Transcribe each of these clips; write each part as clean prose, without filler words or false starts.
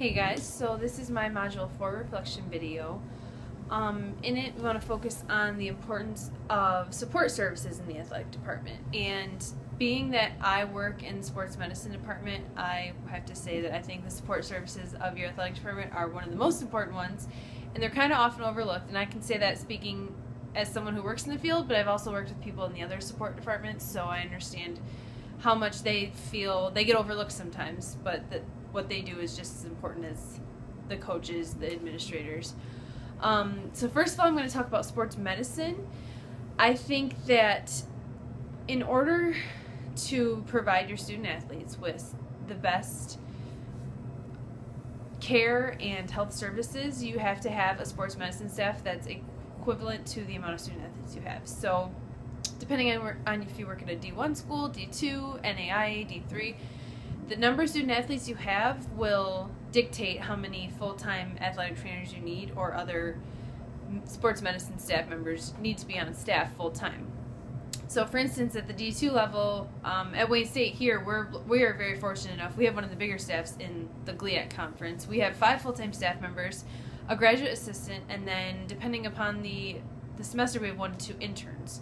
Hey guys, so this is my Module 4 reflection video. In it, we want to focus on the importance of support services in the athletic department. And being that I work in the sports medicine department, I have to say that I think the support services of your athletic department are one of the most important ones, and they're kind of often overlooked. And I can say that speaking as someone who works in the field, but I've also worked with people in the other support departments, so I understand how much they feel they get overlooked sometimes, but that what they do is just as important as the coaches, the administrators. So first of all, I'm going to talk about sports medicine. I think that in order to provide your student athletes with the best care and health services, you have to have a sports medicine staff that's equivalent to the amount of student athletes you have. So depending on if you work at a D1 school, D2, NAIA, D3, the number of student athletes you have will dictate how many full-time athletic trainers you need or other sports medicine staff members need to be on staff full-time. So for instance, at the D2 level, at Wayne State here, we are very fortunate enough. We have one of the bigger staffs in the Collegiate conference. We have 5 full-time staff members, a graduate assistant, and then depending upon the semester, we have 1 to 2 interns.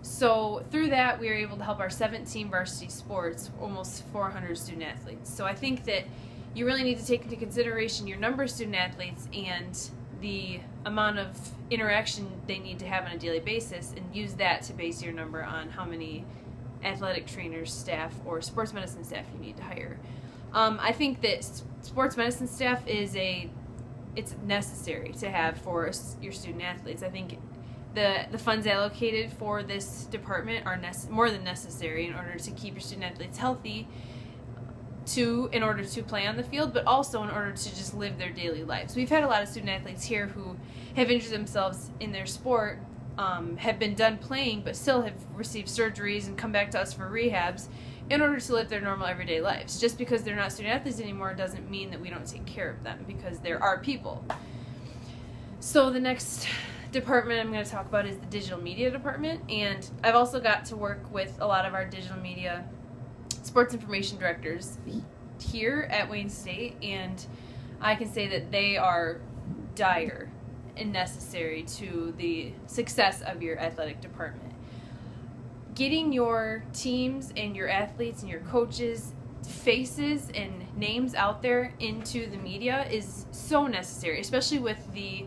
So through that, we are able to help our 17 varsity sports, almost 400 student athletes. So I think that you really need to take into consideration your number of student athletes and the amount of interaction they need to have on a daily basis, and use that to base your number on how many athletic trainers, staff, or sports medicine staff you need to hire. I think that sports medicine staff it's necessary to have for your student athletes. I think the funds allocated for this department are more than necessary in order to keep your student athletes healthy, in order to play on the field, but also in order to just live their daily lives. We've had a lot of student athletes here who have injured themselves in their sport, have been done playing, but still have received surgeries and come back to us for rehabs in order to live their normal everyday lives. Just because they're not student athletes anymore doesn't mean that we don't take care of them, because there are people. So the next department I'm going to talk about is the digital media department, and I've also got to work with a lot of our digital media sports information directors here at Wayne State, and I can say that they are dire and necessary to the success of your athletic department. Getting your teams and your athletes and your coaches faces and names out there into the media is so necessary, especially with the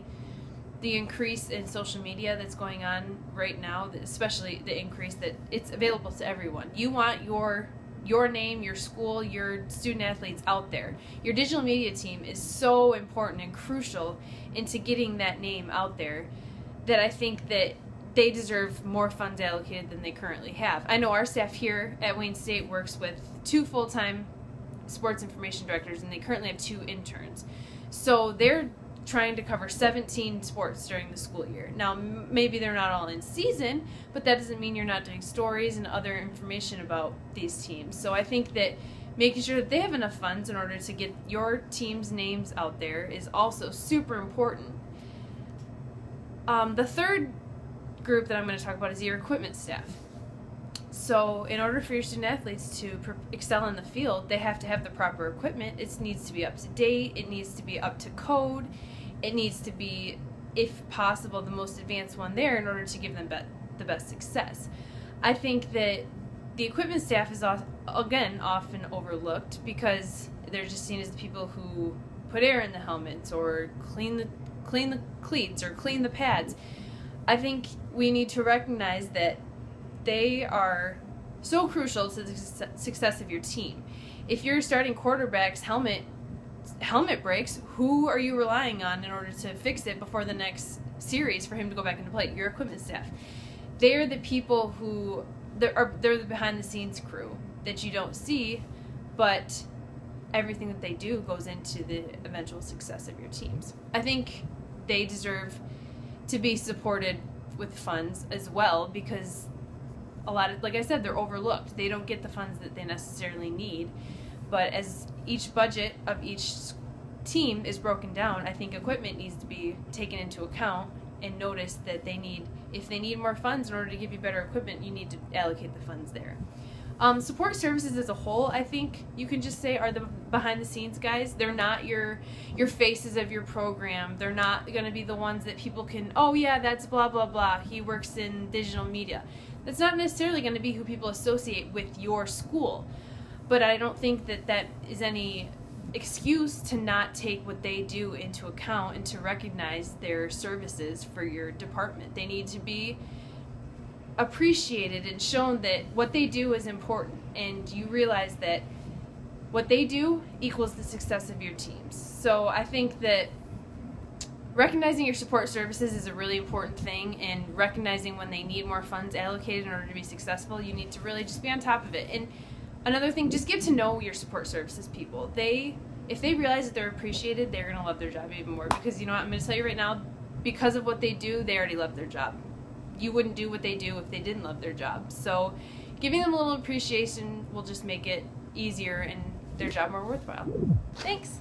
increase in social media that's going on right now, especially the increase that it's available to everyone. You want your name, your school, your student athletes out there. Your digital media team is so important and crucial into getting that name out there, that I think that they deserve more funds allocated than they currently have. I know our staff here at Wayne State works with 2 full-time sports information directors, and they currently have 2 interns. So they're trying to cover 17 sports during the school year. Now, maybe they're not all in season, but that doesn't mean you're not doing stories and other information about these teams. So I think that making sure that they have enough funds in order to get your team's names out there is also super important. The third group that I'm going to talk about is your equipment staff. So in order for your student athletes to excel in the field, they have to have the proper equipment. It needs to be up to date, it needs to be up to code, it needs to be, if possible, the most advanced one there in order to give them the best success. I think that the equipment staff is, again, often overlooked because they're just seen as the people who put air in the helmets or clean the cleats or clean the pads. I think we need to recognize that they are so crucial to the success of your team. If your starting quarterback's helmet breaks, who are you relying on in order to fix it before the next series for him to go back into play? Your equipment staff. They're the people who they're the behind the scenes crew that you don't see, but everything that they do goes into the eventual success of your teams. I think they deserve to be supported with funds as well, because like I said, they're overlooked. They don't get the funds that they necessarily need. But as each budget of each team is broken down, I think equipment needs to be taken into account and notice that if they need more funds in order to give you better equipment, you need to allocate the funds there. Support services as a whole, I think you can just say, are the behind the scenes guys. They're not your faces of your program. They're not going to be the ones that people can, oh yeah, that's blah blah blah, he works in digital media. That's not necessarily going to be who people associate with your school. But I don't think that is any excuse to not take what they do into account and to recognize their services for your department. They need to be appreciated and shown that what they do is important, and you realize that what they do equals the success of your teams. So I think that recognizing your support services is a really important thing, and recognizing when they need more funds allocated in order to be successful, you need to really just be on top of it. And another thing, just get to know your support services people. If they realize that they're appreciated, they're going to love their job even more, because you know what, I'm going to tell you right now, because of what they do, they already love their job. You wouldn't do what they do if they didn't love their job. So giving them a little appreciation will just make it easier and their job more worthwhile. Thanks.